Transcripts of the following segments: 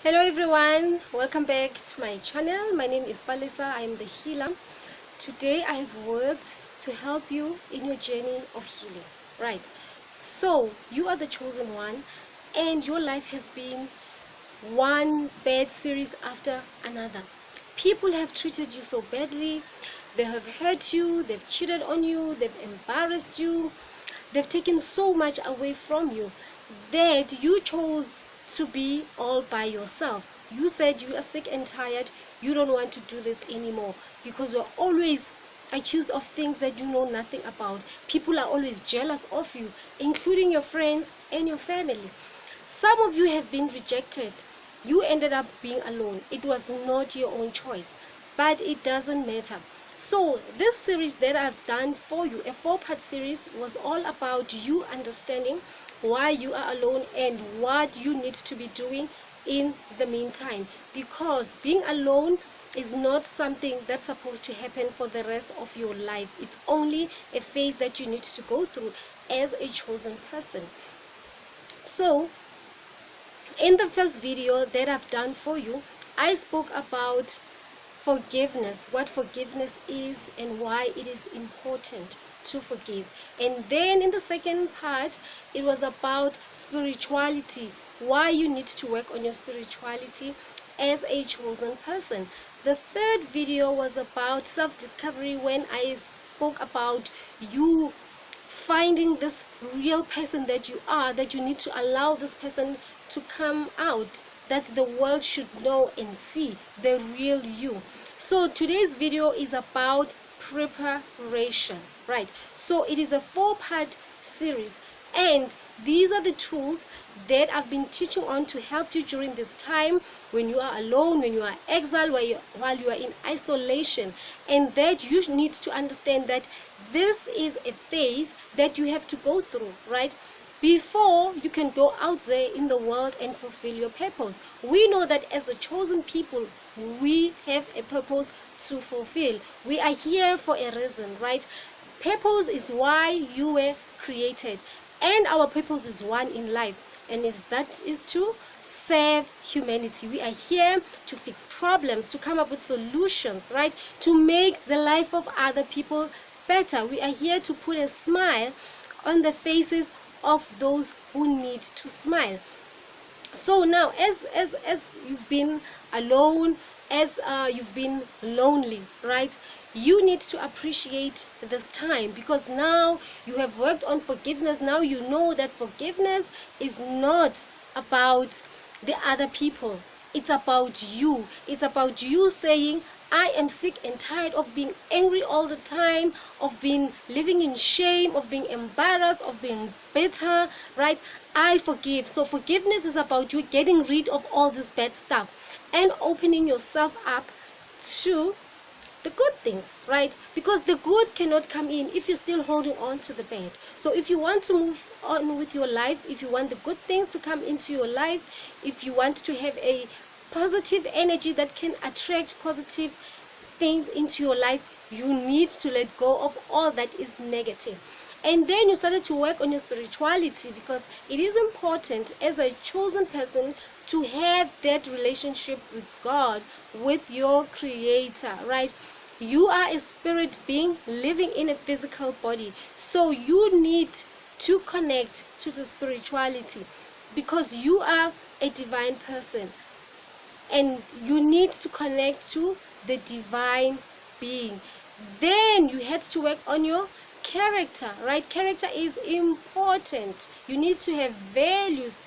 Hello everyone, welcome back to my channel. My name is Palisa. I am the healer. Today I have words to help you in your journey of healing. Right, so you are the chosen one, and your life has been one bad series after another. People have treated you so badly. They have hurt you, they've cheated on you, they've embarrassed you, they've taken so much away from you that you chose to be all by yourself. You said you are sick and tired, you don't want to do this anymore because you're always accused of things that you know nothing about. People are always jealous of you, including your friends and your family. Some of you have been rejected. You ended up being alone. It was not your own choice, but it doesn't matter. So this series that I've done for you, a 4-part series, was all about you understanding why you are alone and what you need to be doing in the meantime, because being alone is not something that's supposed to happen for the rest of your life. It's only a phase that you need to go through as a chosen person. So in the first video that I've done for you, I spoke about forgiveness, what forgiveness is and why it is important to forgive. And then in the second part, it was about spirituality, why you need to work on your spirituality as a chosen person. The third video was about self-discovery, when I spoke about you finding this real person that you are, that you need to allow this person to come out, that the world should know and see the real you. So today's video is about preparation, right? So it is a 4-part series, and these are the tools that I've been teaching on to help you during this time when you are alone, when you are exiled, while you are in isolation, and that you need to understand that this is a phase that you have to go through, right, before you can go out there in the world and fulfill your purpose. We know that as a chosen people, we have a purpose to fulfill. We are here for a reason, right? Purpose is why you were created, and our purpose is one in life, and that is to serve humanity. We are here to fix problems, to come up with solutions, right, to make the life of other people better. We are here to put a smile on the faces of those who need to smile. So now, as you've been alone, as you've been lonely, right, you need to appreciate this time, because now you have worked on forgiveness. Now you know that forgiveness is not about the other people, it's about you. It's about you saying, I am sick and tired of being angry all the time, of being living in shame, of being embarrassed, of being bitter, right? I forgive. So forgiveness is about you getting rid of all this bad stuff and opening yourself up to the good things, right? Because the good cannot come in if you're still holding on to the bad. So if you want to move on with your life, if you want the good things to come into your life, if you want to have a positive energy that can attract positive things into your life, you need to let go of all that is negative. And then you started to work on your spirituality, because it is important as a chosen person to have that relationship with God, with your creator, right? You are a spirit being living in a physical body, so you need to connect to the spirituality, because you are a divine person and you need to connect to the divine being. Then you had to work on your character, right? Character is important. You need to have values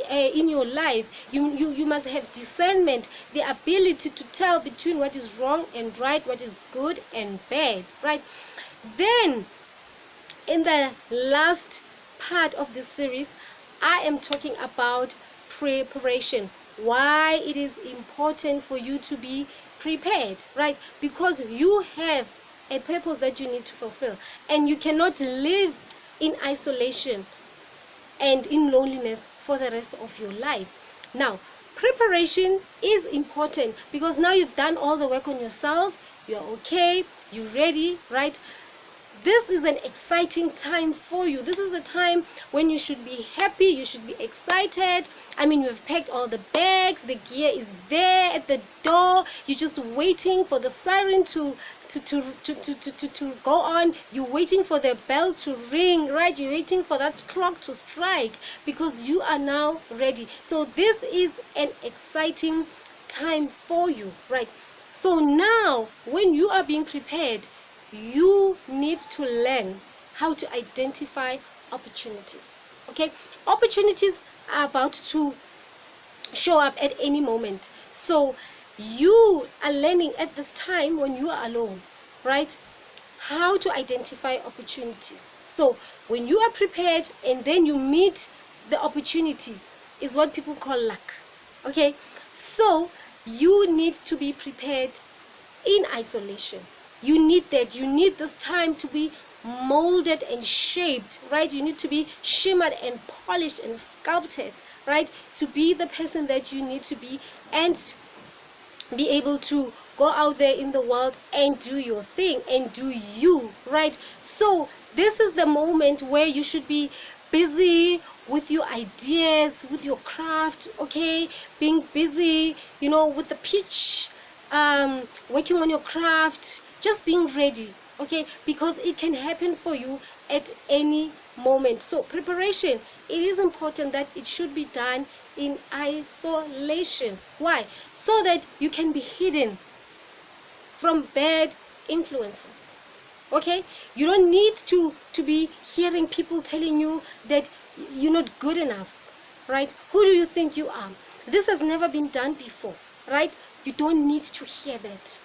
in your life. You must have discernment, the ability to tell between what is wrong and right, what is good and bad, right? Then in the last part of this series, I am talking about preparation, why it is important for you to be prepared, right? Because you have a purpose that you need to fulfill, and you cannot live in isolation and in loneliness for the rest of your life. Now, preparation is important, because now you've done all the work on yourself, you're okay, you're ready, right? this is an exciting time for you. This is the time when you should be happy, you should be excited. I mean, you have packed all the bags, the gear is there at the door, you're just waiting for the siren to go on. You're waiting for the bell to ring, right? You're waiting for that clock to strike, because you are now ready. So this is an exciting time for you, right? So now when you are being prepared, you need to learn how to identify opportunities. Okay, opportunities are about to show up at any moment. So you are learning at this time, when you are alone, right, how to identify opportunities. So when you are prepared and then you meet the opportunity, is what people call luck. Okay, so you need to be prepared in isolation. You need that. You need this time to be molded and shaped, right? You need to be shimmered and polished and sculpted, right, to be the person that you need to be, and be able to go out there in the world and do your thing and do you, right? So this is the moment where you should be busy with your ideas, with your craft, okay, being busy, you know, with the pitch, working on your craft, just being ready, okay, because it can happen for you at any moment. So preparation, it is important that it should be done in isolation. Why? So that you can be hidden from bad influences. Okay, you don't need to be hearing people telling you that you're not good enough, right? Who do you think you are? This has never been done before, right? You don't need to hear that.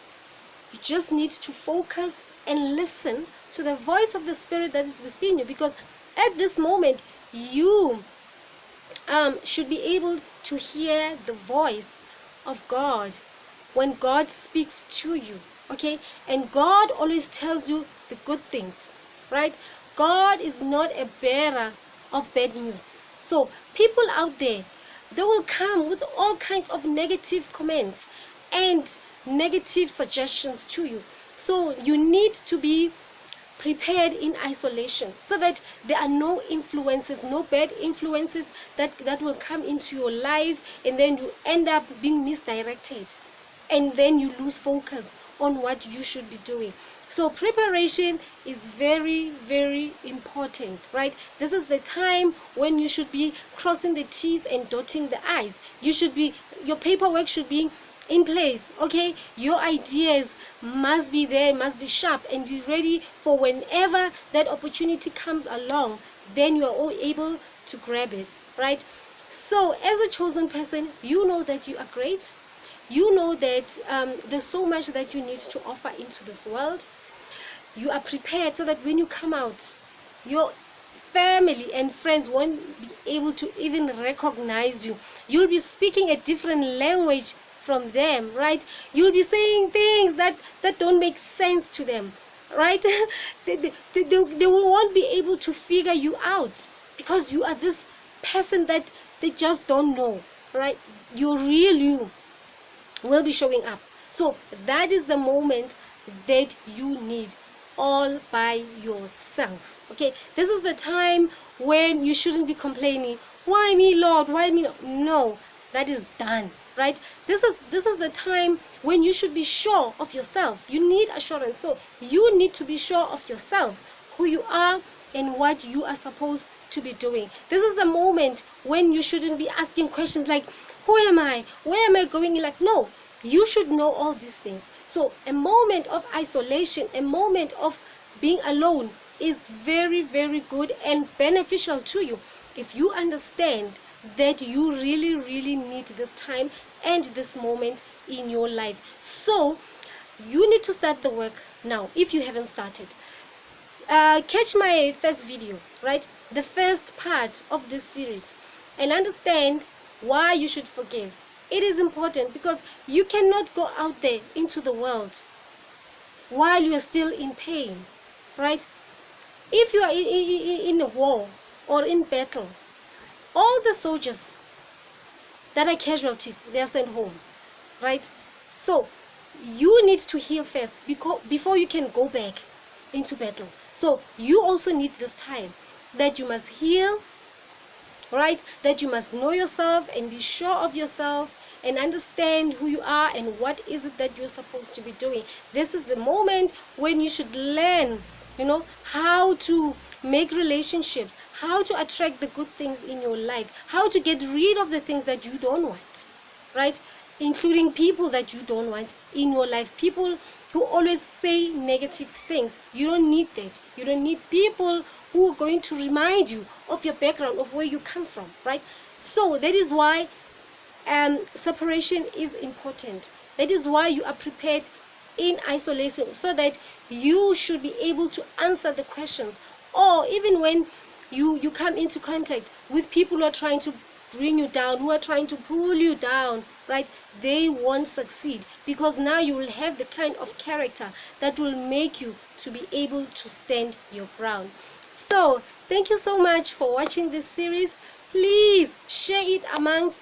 You just need to focus and listen to the voice of the Spirit that is within you, because at this moment you should be able to hear the voice of God when God speaks to you. Okay, and God always tells you the good things, right? God is not a bearer of bad news. So people out there, they will come with all kinds of negative comments and negative suggestions to you. So you need to be prepared in isolation, so that there are no influences, no bad influences that will come into your life, and then you end up being misdirected, and then you lose focus on what you should be doing. So preparation is very, very important, right? This is the time when you should be crossing the T's and dotting the I's. Your paperwork should be in place, okay? Your ideas must be there, must be sharp, and be ready for whenever that opportunity comes along. Then you are all able to grab it, right? So as a chosen person, you know that you are great. You know that there's so much that you need to offer into this world. You are prepared so that when you come out, your family and friends won't be able to even recognize you. You'll be speaking a different language from them, right? You'll be saying things that don't make sense to them, right? they won't be able to figure you out, because you are this person that they just don't know, right? Your real you will be showing up. So that is the moment that you need all by yourself. Okay, this is the time when you shouldn't be complaining, why me, Lord, why me? No, that is done, right? This is the time when you should be sure of yourself. You need assurance. So you need to be sure of yourself, who you are and what you are supposed to be doing. This is the moment when you shouldn't be asking questions like, who am I? Where am I going? Like, no, you should know all these things. So a moment of isolation, a moment of being alone is very, very good and beneficial to you if you understand that you really, really need this time and this moment in your life. So you need to start the work now if you haven't started. Catch my first video, right? The first part of this series, and understand why you should forgive. It is important because you cannot go out there into the world while you are still in pain, right? If you are in a war or in battle, all the soldiers that are casualties, they are sent home, right? So you need to heal first before you can go back into battle. So you also need this time that you must heal, right? That you must know yourself and be sure of yourself and understand who you are and what is it that you're supposed to be doing. This is the moment when you should learn, how to make relationships, how to attract the good things in your life, how to get rid of the things that you don't want, right? Including people that you don't want in your life, people who always say negative things. You don't need that. You don't need people who are going to remind you of your background, of where you come from, right? So that is why separation is important. That is why you are prepared in isolation, so that you should be able to answer the questions. Or even when you come into contact with people who are trying to bring you down, who are trying to pull you down, right? They won't succeed, because now you will have the kind of character that will make you to be able to stand your ground. So thank you so much for watching this series. Please share it amongst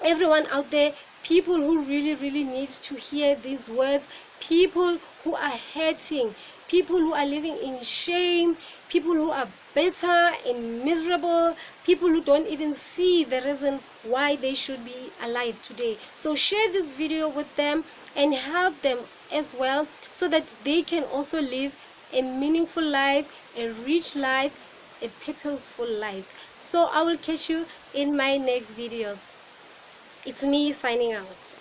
everyone out there, people who really need to hear these words, people who are hurting, people who are living in shame, people who are bitter and miserable, people who don't even see the reason why they should be alive today. So share this video with them and help them as well, so that they can also live a meaningful life, a rich life, a purposeful life. So I will catch you in my next videos. It's me signing out.